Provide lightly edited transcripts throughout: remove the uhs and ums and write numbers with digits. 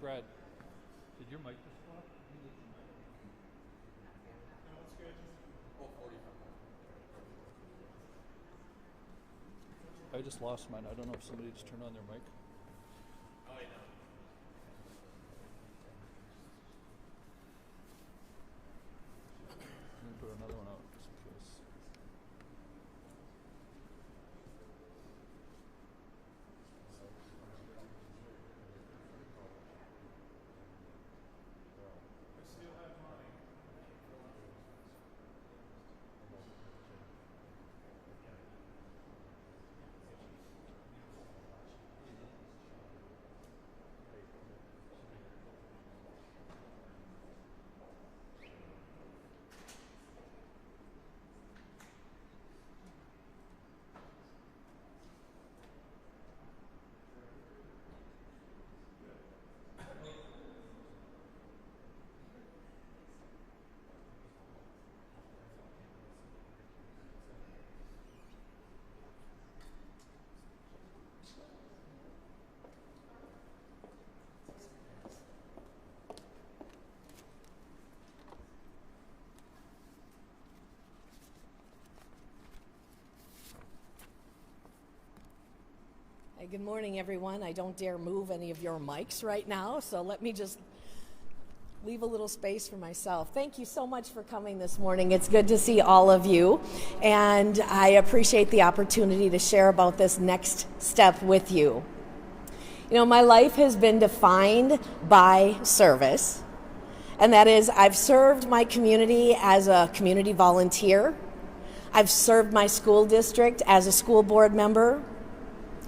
Brad, did your mic just go off? I just lost mine. I don't know if somebody just turned on their mic. I'm going to put another one out just in case. Hey, good morning, everyone. I don't dare move any of your mics right now, so let me just leave a little space for myself. Thank you so much for coming this morning. It's good to see all of you, and I appreciate the opportunity to share about this next step with you. You know, my life has been defined by service, and that is I've served my community as a community volunteer. I've served my school district as a school board member.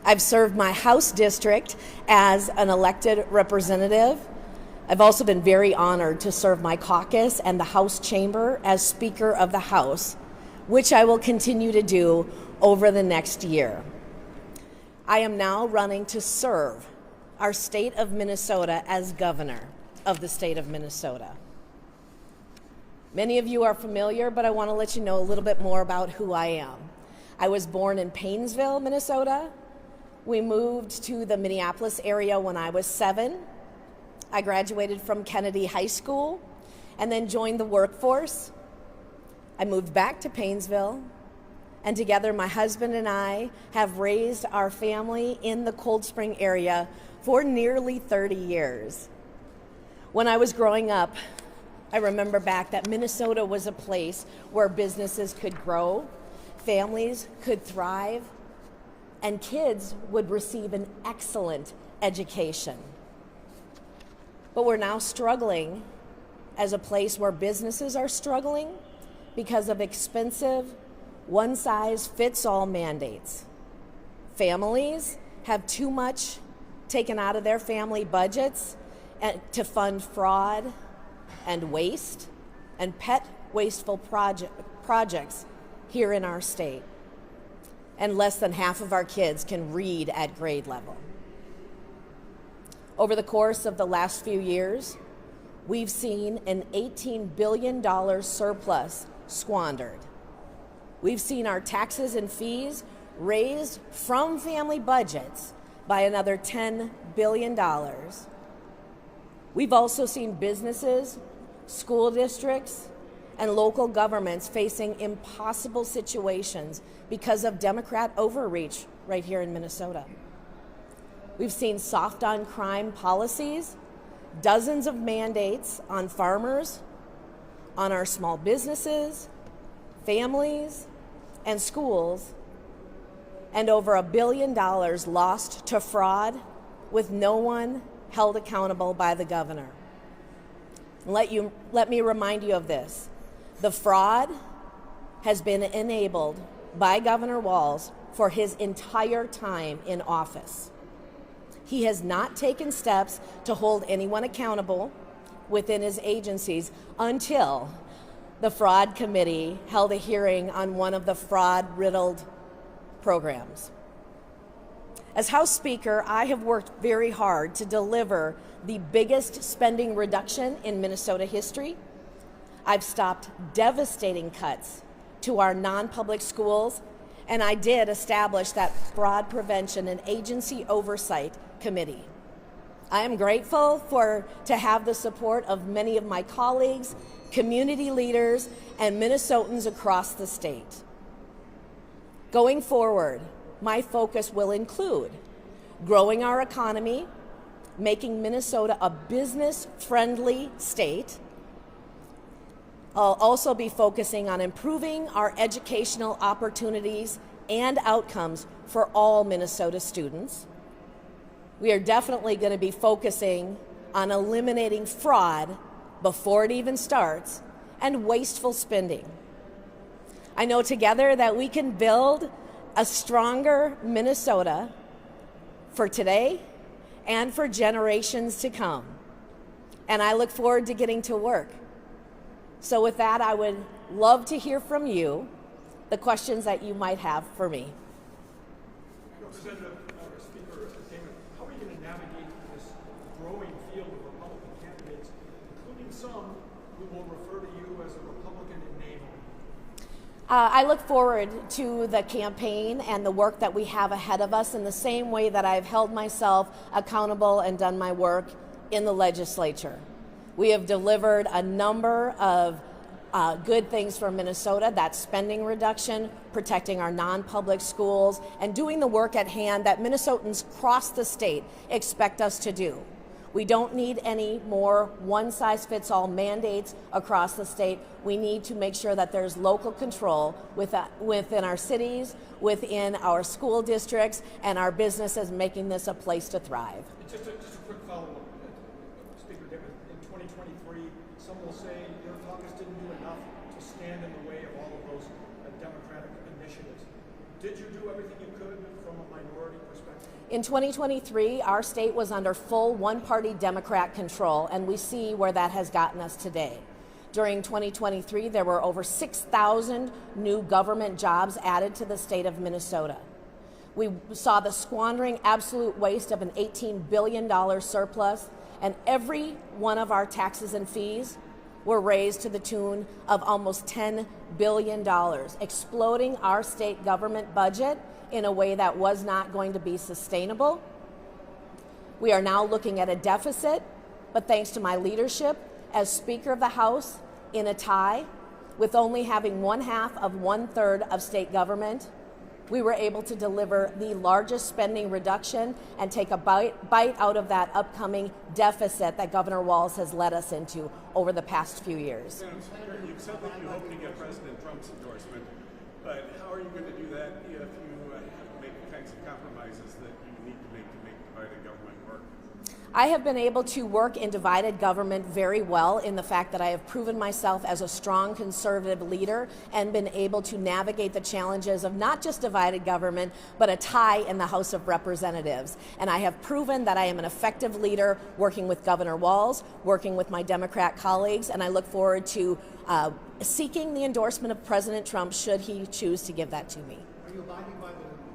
I've served my House district as an elected representative. I've also been very honored to serve my caucus and the House chamber as Speaker of the House, which I will continue to do over the next year. I am now running to serve our state of Minnesota as governor of the state of Minnesota. Many of you are familiar, but I want to let you know a little bit more about who I am. I was born in Paynesville, Minnesota. We moved to the Minneapolis area when I was 7. I graduated from Kennedy High School and then joined the workforce. I moved back to Paynesville, and together my husband and I have raised our family in the Cold Spring area for nearly 30 years. When I was growing up, I remember back that Minnesota was a place where businesses could grow, families could thrive, and kids would receive an excellent education. But we're now struggling as a place where businesses are struggling because of expensive, one-size-fits-all mandates. Families have too much taken out of their family budgets to fund fraud and waste and pet wasteful projects here in our state. And less than half of our kids can read at grade level. Over the course of the last few years, we've seen an $18 billion surplus squandered. We've seen our taxes and fees raised from family budgets by another $10 billion. We've also seen businesses, school districts, and local governments facing impossible situations because of Democrat overreach right here in Minnesota. We've seen soft on crime policies, dozens of mandates on farmers, on our small businesses, families, and schools, and over $1 billion lost to fraud with no one held accountable by the governor. Let me remind you of this. The fraud has been enabled by Governor Walz for his entire time in office. He has not taken steps to hold anyone accountable within his agencies until the fraud committee held a hearing on one of the fraud-riddled programs. As House Speaker, I have worked very hard to deliver the biggest spending reduction in Minnesota history. I've stopped devastating cuts to our non-public schools, and I did establish that fraud prevention and agency oversight committee. I am grateful to have the support of many of my colleagues, community leaders, and Minnesotans across the state. Going forward, my focus will include growing our economy, making Minnesota a business-friendly state. I'll also be focusing on improving our educational opportunities and outcomes for all Minnesota students. We are definitely going to be focusing on eliminating fraud before it even starts and wasteful spending. I know together that we can build a stronger Minnesota for today and for generations to come. And I look forward to getting to work. So with that, I would love to hear from you the questions that you might have for me. Representative Speaker Demuth, how are you going to navigate this growing field of Republican candidates, including some who will refer to you as a Republican in name only? I look forward to the campaign and the work that we have ahead of us in the same way that I've held myself accountable and done my work in the legislature. We have delivered a number of good things for Minnesota. That's spending reduction, protecting our non-public schools, and doing the work at hand that Minnesotans across the state expect us to do. We don't need any more one-size-fits-all mandates across the state. We need to make sure that there's local control within our cities, within our school districts, and our businesses, making this a place to thrive. Just a quick follow-up, Speaker Demuth. In 2023, some will say your caucus didn't do enough to stand in the way of all of those Democratic initiatives. Did you do everything you could from a minority perspective? In 2023, our state was under full one-party Democrat control, and we see where that has gotten us today. During 2023, there were over 6,000 new government jobs added to the state of Minnesota. We saw the squandering absolute waste of an $18 billion surplus, and every one of our taxes and fees were raised to the tune of almost $10 billion, exploding our state government budget in a way that was not going to be sustainable. We are now looking at a deficit, but thanks to my leadership as Speaker of the House in a tie, with only having 1/2 of 1/3 of state government, we were able to deliver the largest spending reduction and take a bite out of that upcoming deficit that Governor Walz has led us into over the past few years. You've said that you hope to get President Trump's endorsement, but how are you going to do that if you have to make the kinds of compromises that you need to make divided government work? I have been able to work in divided government very well in the fact that I have proven myself as a strong conservative leader and been able to navigate the challenges of not just divided government, but a tie in the House of Representatives. And I have proven that I am an effective leader working with Governor Walz, working with my Democrat colleagues, and I look forward to seeking the endorsement of President Trump should he choose to give that to me. Are you abiding by the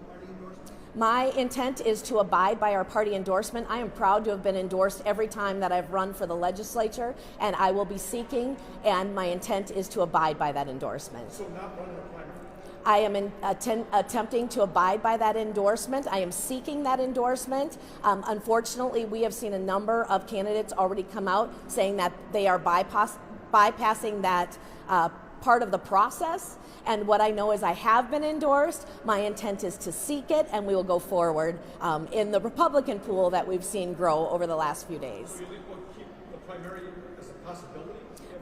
party endorsement? My intent is to abide by our party endorsement. I am proud to have been endorsed every time that I've run for the legislature, and I will be seeking, and my intent is to abide by that endorsement. So not running a primary? I am attempting to abide by that endorsement. I am seeking that endorsement. Unfortunately, we have seen a number of candidates already come out saying that they are bypassing that part of the process. And what I know is I have been endorsed. My intent is to seek it, and we will go forward in the Republican pool that we've seen grow over the last few days. So you think we'll keep the primary as a possibility?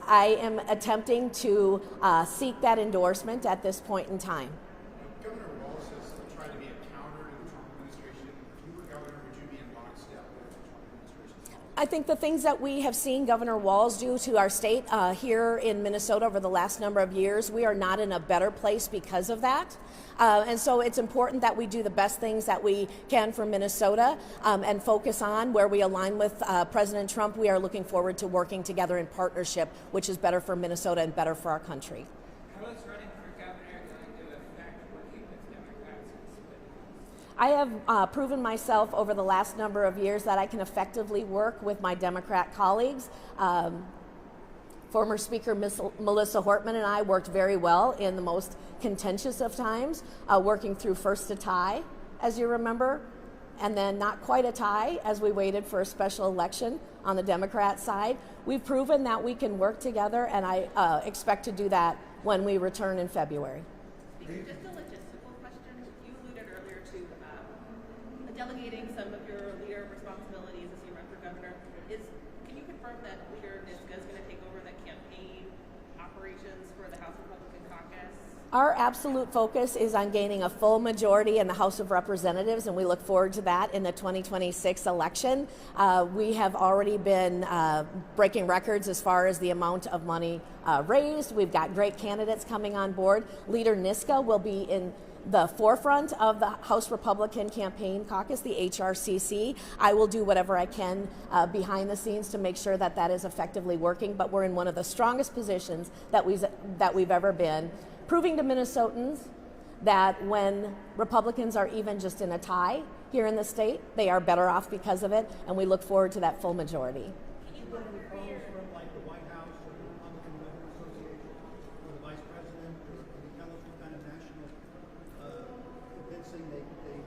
I am attempting to seek that endorsement at this point in time. Governor Walz has tried to be a counter to the Trump administration. If you were governor, would you be in lockstep with the Trump administration? I think the things that we have seen Governor Walz do to our state here in Minnesota over the last number of years, we are not in a better place because of that. And so it's important that we do the best things that we can for Minnesota and focus on where we align with President Trump. We are looking forward to working together in partnership, which is better for Minnesota and better for our country. How is running for governor going to affect working with Democrats? I have proven myself over the last number of years that I can effectively work with my Democrat colleagues. Former Speaker Melissa Hortman and I worked very well in the most contentious of times, working through first to tie, as you remember. and then not quite a tie as we waited for a special election on the Democrat side. We've proven that we can work together, and I expect to do that when we return in February. Just a logistical question. You alluded earlier to delegating some of your leader responsibilities as you run for governor. Can you confirm that Leader Niska is going to take over the campaign operations for the House Republican Caucus? Our absolute focus is on gaining a full majority in the House of Representatives, and we look forward to that in the 2026 election. We have already been breaking records as far as the amount of money raised. We've got great candidates coming on board. Leader Niska will be in the forefront of the House Republican Campaign Caucus, the HRCC. I will do whatever I can behind the scenes to make sure that that is effectively working, but we're in one of the strongest positions that we've ever been, proving to Minnesotans that when Republicans are even just in a tie here in the state, they are better off because of it, and we look forward to that full majority. Can you run any calls from like the White House or the Republican Women's Association or the Vice President, or can you tell us what kind of national convincing they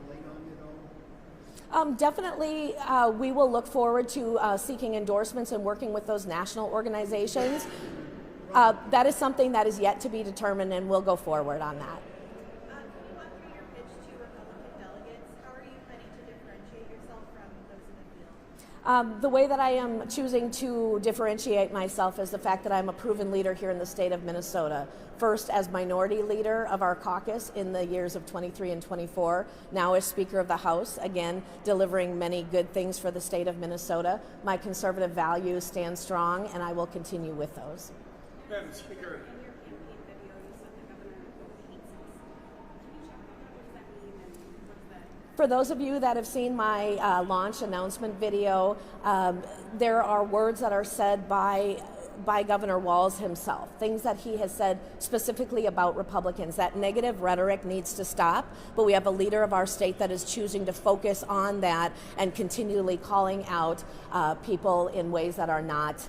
laid on you though? Definitely, we will look forward to seeking endorsements and working with those national organizations. That is something that is yet to be determined, and we'll go forward on that. Can you walk through your pitch to Republican delegates? How are you planning to differentiate yourself from those in the field? The way that I am choosing to differentiate myself is the fact that I'm a proven leader here in the state of Minnesota. First as minority leader of our caucus in the years of 23 and 24, now as Speaker of the House, again, delivering many good things for the state of Minnesota. My conservative values stand strong, and I will continue with those. Madam Speaker, In your campaign video, you said the governor hates us. Can you talk about that? What does that mean, and what's that? For those of you that have seen my launch announcement video, there are words that are said by Governor Walz himself, things that he has said specifically about Republicans. That negative rhetoric needs to stop, but we have a leader of our state that is choosing to focus on that and continually calling out people in ways that are not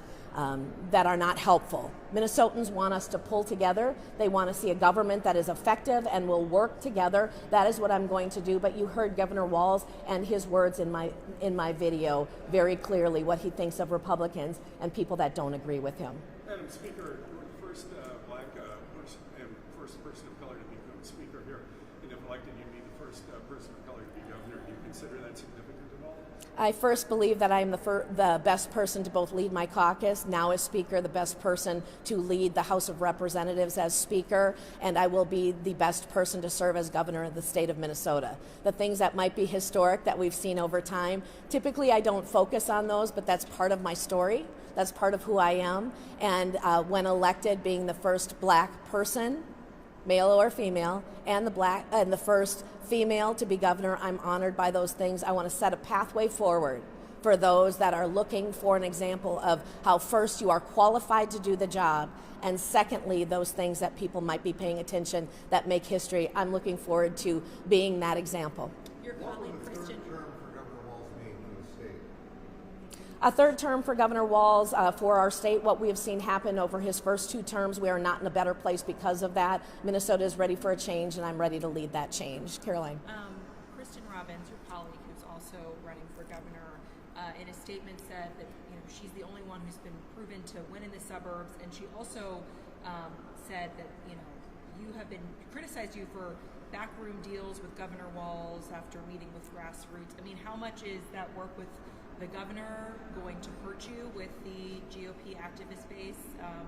helpful. Minnesotans want us to pull together. They want to see a government that is effective and will work together. That is what I'm going to do. But you heard Governor Walz and his words in my video very clearly, what he thinks of Republicans and people that don't agree with him. Madam Speaker, you're the first black person and first person of color to become Speaker here, and if elected, you'd be the first person of color to be governor. Do you consider that significant at all? I first believe that I am the best person to both lead my caucus, now as Speaker, the best person to lead the House of Representatives as Speaker, and I will be the best person to serve as Governor of the state of Minnesota. The things that might be historic that we've seen over time, typically I don't focus on those, but that's part of my story. That's part of who I am, and when elected, being the first black person, male or female, and the first female to be governor, I'm honored by those things. I want to set a pathway forward for those that are looking for an example of how first you are qualified to do the job, and secondly, those things that people might be paying attention that make history. I'm looking forward to being that example. Your colleague Christian. A third term for Governor Walz for our state. What we have seen happen over his first 2 terms, we are not in a better place because of that. Minnesota is ready for a change, and I'm ready to lead that change. Caroline. Kristen Robbins, your colleague, who's also running for governor, in a statement said that she's the only one who's been proven to win in the suburbs, and she also said that you have been criticized for backroom deals with Governor Walz after meeting with grassroots. I mean, how much is that work with the governor going to hurt you with the GOP activist base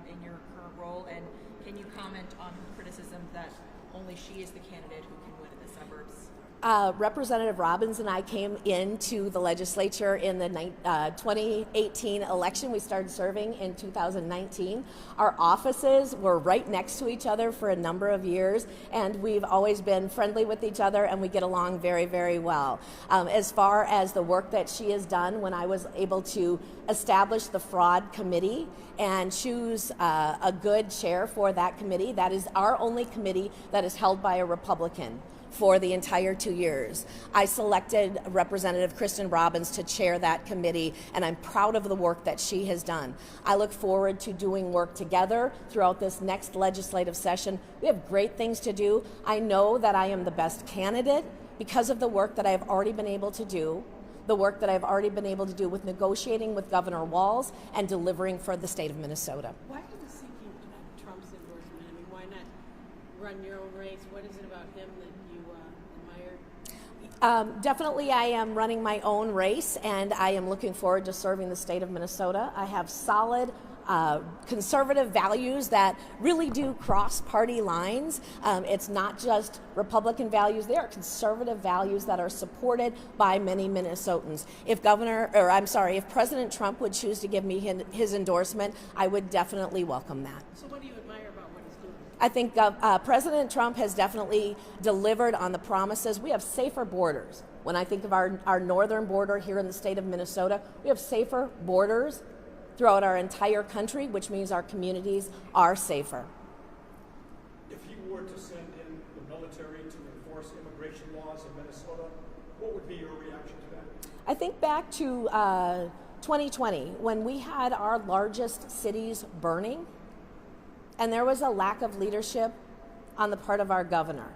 in your current role? And can you comment on her criticism that only she is the candidate who can win in the suburbs? Representative Robbins and I came into the legislature in the 2018 election. We started serving in 2019. Our offices were right next to each other for a number of years, and we've always been friendly with each other, and we get along very, very well. As far as the work that she has done, when I was able to establish the fraud committee and choose a good chair for that committee, that is our only committee that is held by a Republican for the entire 2 years. I selected Representative Kristen Robbins to chair that committee, and I'm proud of the work that she has done. I look forward to doing work together throughout this next legislative session. We have great things to do. I know that I am the best candidate because of the work that I've already been able to do, the work that I've already been able to do with negotiating with Governor Walz and delivering for the state of Minnesota. Why are you seeking Trump's endorsement? I mean, why not run your own race? What is it about him that you admire? Definitely I am running my own race, and I am looking forward to serving the state of Minnesota. I have solid conservative values that really do cross party lines. It's not just Republican values, they are conservative values that are supported by many Minnesotans. If President Trump would choose to give me his endorsement, I would definitely welcome that. So what do you admire about what he's doing? I think President Trump has definitely delivered on the promises. We have safer borders. When I think of our northern border here in the state of Minnesota, we have safer borders throughout our entire country, which means our communities are safer. If he were to send in the military to enforce immigration laws in Minnesota, what would be your reaction to that? I think back to 2020, when we had our largest cities burning, and there was a lack of leadership on the part of our governor.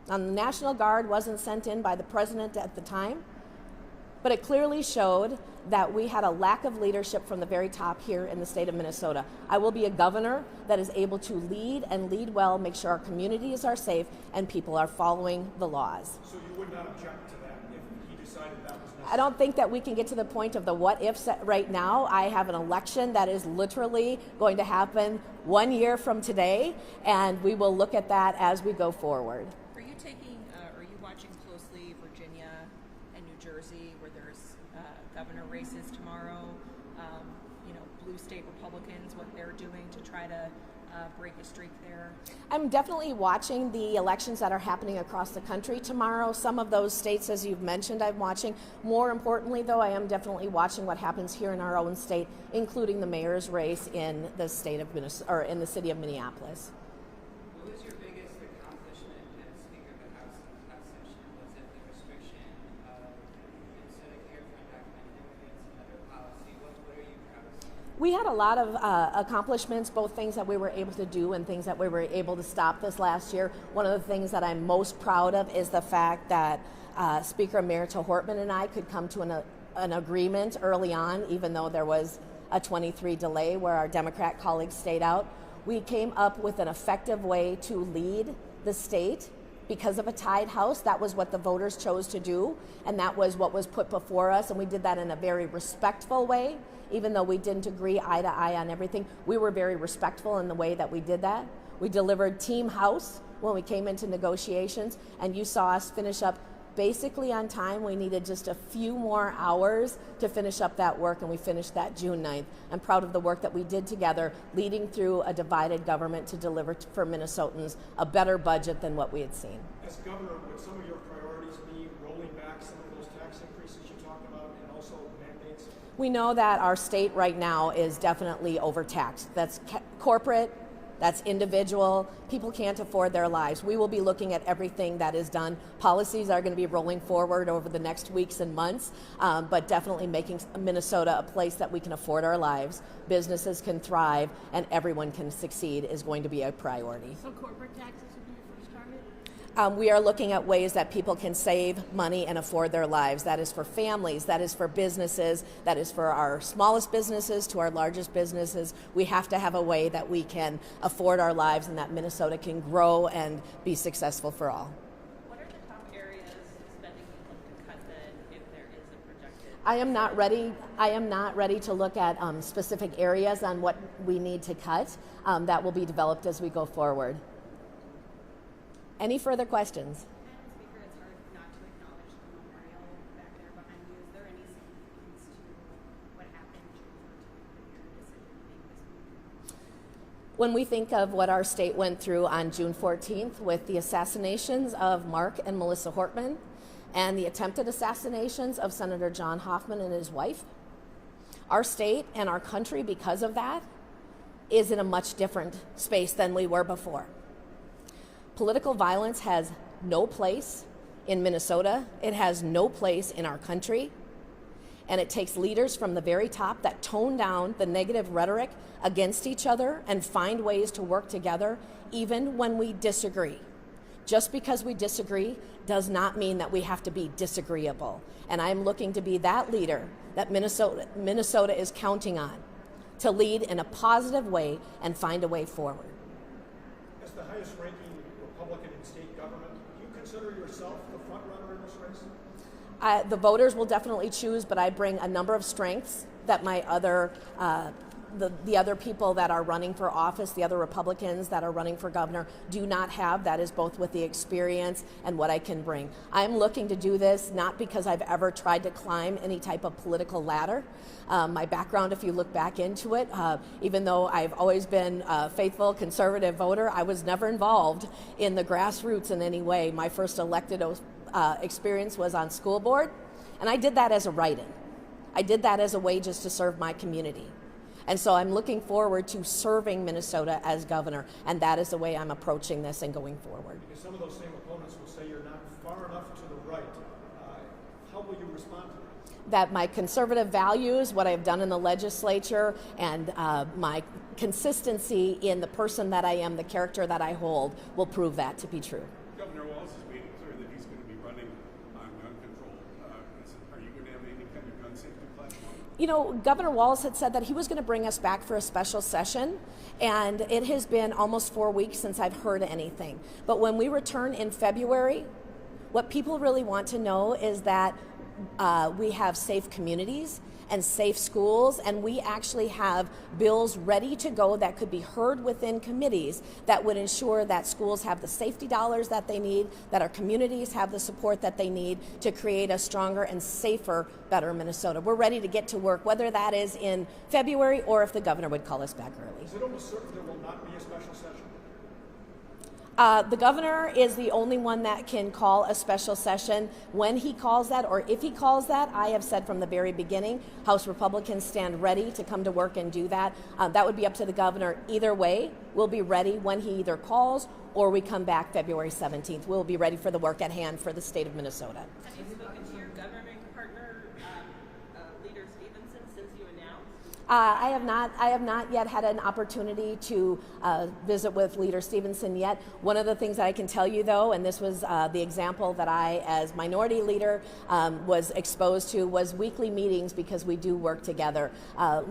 The National Guard wasn't sent in by the president at the time, but it clearly showed that we had a lack of leadership from the very top here in the state of Minnesota. I will be a governor that is able to lead and lead well, make sure our communities are safe and people are following the laws. So you would not object to that if he decided that was necessary? I don't think that we can get to the point of the what ifs right now. I have an election that is literally going to happen 1 year from today, and we will look at that as we go forward. Are you watching closely Virginia and New Jersey, where there's governor races tomorrow? Blue state Republicans, what they're doing to try to break a streak there? I'm definitely watching the elections that are happening across the country tomorrow. Some of those states, as you've mentioned, I'm watching. More importantly, though, I am definitely watching what happens here in our own state, including the mayor's race in the state of Minnesota, or in the city of Minneapolis. What was your biggest accomplishment as Speaker of the House session? Was it the restriction of Minnesota Care for undocumented immigrants and other policy? What are you proudest of? We had a lot of accomplishments, both things that we were able to do and things that we were able to stop this last year. One of the things that I'm most proud of is the fact that Speaker Emerita Hortman and I could come to an agreement early on, even though there was a 23 delay where our Democrat colleagues stayed out. We came up with an effective way to lead the state. Because of a tied House, that was what the voters chose to do, and that was what was put before us, and we did that in a very respectful way. Even though we didn't agree eye to eye on everything, we were very respectful in the way that we did that. We delivered Team House when we came into negotiations, and you saw us finish up basically on time. We needed just a few more hours to finish up that work, and we finished that June 9th. I'm proud of the work that we did together, leading through a divided government to deliver for Minnesotans a better budget than what we had seen. As governor, would some of your priorities be rolling back some of those tax increases you talked about and also mandates? We know that our state right now is definitely overtaxed. That's corporate, that's individual. People can't afford their lives. We will be looking at everything that is done. Policies are going to be rolling forward over the next weeks and months, but definitely making Minnesota a place that we can afford our lives, businesses can thrive, and everyone can succeed is going to be a priority. So corporate taxes would be your first target? We are looking at ways that people can save money and afford their lives. That is for families, that is for businesses, that is for our smallest businesses to our largest businesses. We have to have a way that we can afford our lives and that Minnesota can grow and be successful for all. What are the top areas of spending you look to cut then, if there is a projected? I am not ready to look at specific areas on what we need to cut. That will be developed as we go forward. Any further questions? Madam Speaker, it's hard not to acknowledge the memorial back there behind you. Is there any significance to what happened June 14th and your decision to make this move? When we think of what our state went through on June 14th with the assassinations of Mark and Melissa Hortman and the attempted assassinations of Senator John Hoffman and his wife, our state and our country, because of that, is in a much different space than we were before. Political violence has no place in Minnesota. It has no place in our country. And it takes leaders from the very top that tone down the negative rhetoric against each other and find ways to work together even when we disagree. Just because we disagree does not mean that we have to be disagreeable. And I'm looking to be that leader that Minnesota is counting on to lead in a positive way and find a way forward. As the highest ranking Republican in state government, do you consider yourself the front runner in this race? The voters will definitely choose, but I bring a number of strengths that my other the other people that are running for office, the other Republicans that are running for governor, do not have. That is both with the experience and what I can bring. I'm looking to do this not because I've ever tried to climb any type of political ladder. My background, if you look back into it, even though I've always been a faithful conservative voter, I was never involved in the grassroots in any way. My first elected experience was on school board, and I did that as a write-in. I did that as a way just to serve my community. And so I'm looking forward to serving Minnesota as governor, and that is the way I'm approaching this and going forward. Because some of those same opponents will say you're not far enough to the right. How will you respond to that? That my conservative values, what I've done in the legislature, and my consistency in the person that I am, the character that I hold, will prove that to be true. Governor Walz has made it clear that he's going to be running on gun control. Are you going to have any kind of gun safety platform? You know, Governor Walz had said that he was going to bring us back for a special session, and it has been almost 4 weeks since I've heard anything. But when we return in February, what people really want to know is that we have safe communities and safe schools, and we actually have bills ready to go that could be heard within committees that would ensure that schools have the safety dollars that they need, that our communities have the support that they need to create a stronger and safer, better Minnesota. We're ready to get to work, whether that is in February or if the governor would call us back early. Is it almost certain there will not be a special session? The governor is the only one that can call a special session. When he calls that, or if he calls that, I have said from the very beginning, House Republicans stand ready to come to work and do that. That would be up to the governor. Either way, we'll be ready when he either calls or we come back February 17th. We'll be ready for the work at hand for the state of Minnesota. Have you spoken to your governing partner, Leader Stevenson, since you announced? I have not yet had an opportunity to visit with Leader Stevenson yet. One of the things that I can tell you, though, and this was the example that I, as minority leader, was exposed to, was weekly meetings, because we do work together.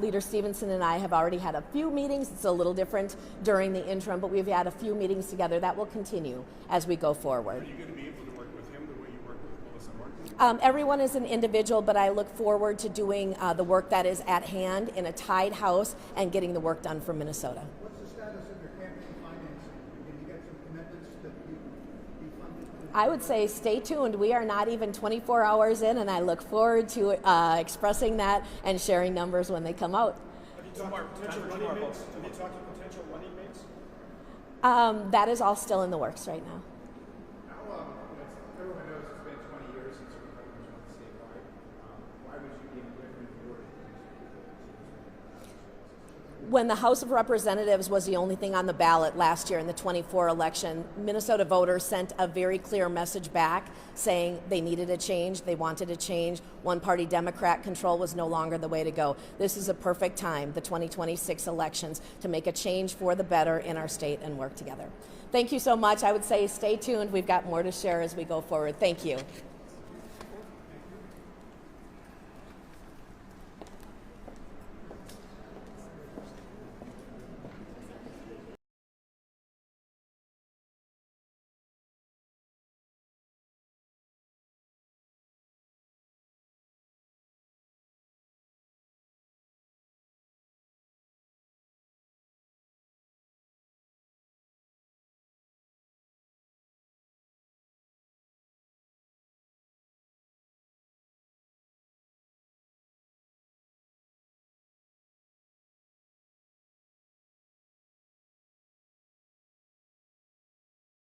Leader Stevenson and I have already had a few meetings. It's a little different during the interim, but we've had a few meetings together. That will continue as we go forward. Are you going to be able to work with him the way you work with Melissa Martin? Everyone is an individual, but I look forward to doing the work that is at hand in a tied house and getting the work done for Minnesota. What's the status of your campaign financing? Can you get some commitments that you be funded? I would say stay tuned. We are not even 24 hours in, and I look forward to expressing that and sharing numbers when they come out. Have you talked to potential running mates? Have you talked to potential running mates? That is all still in the works right now. Everyone knows it's been 20 years since Republicans won statewide. Why would you be in a different board? When the House of Representatives was the only thing on the ballot last year in the 24 election, Minnesota voters sent a very clear message back saying they needed a change, they wanted a change. One-party Democrat control was no longer the way to go. This is a perfect time, the 2026 elections, to make a change for the better in our state and work together. Thank you so much. I would say stay tuned. We've got more to share as we go forward. Thank you.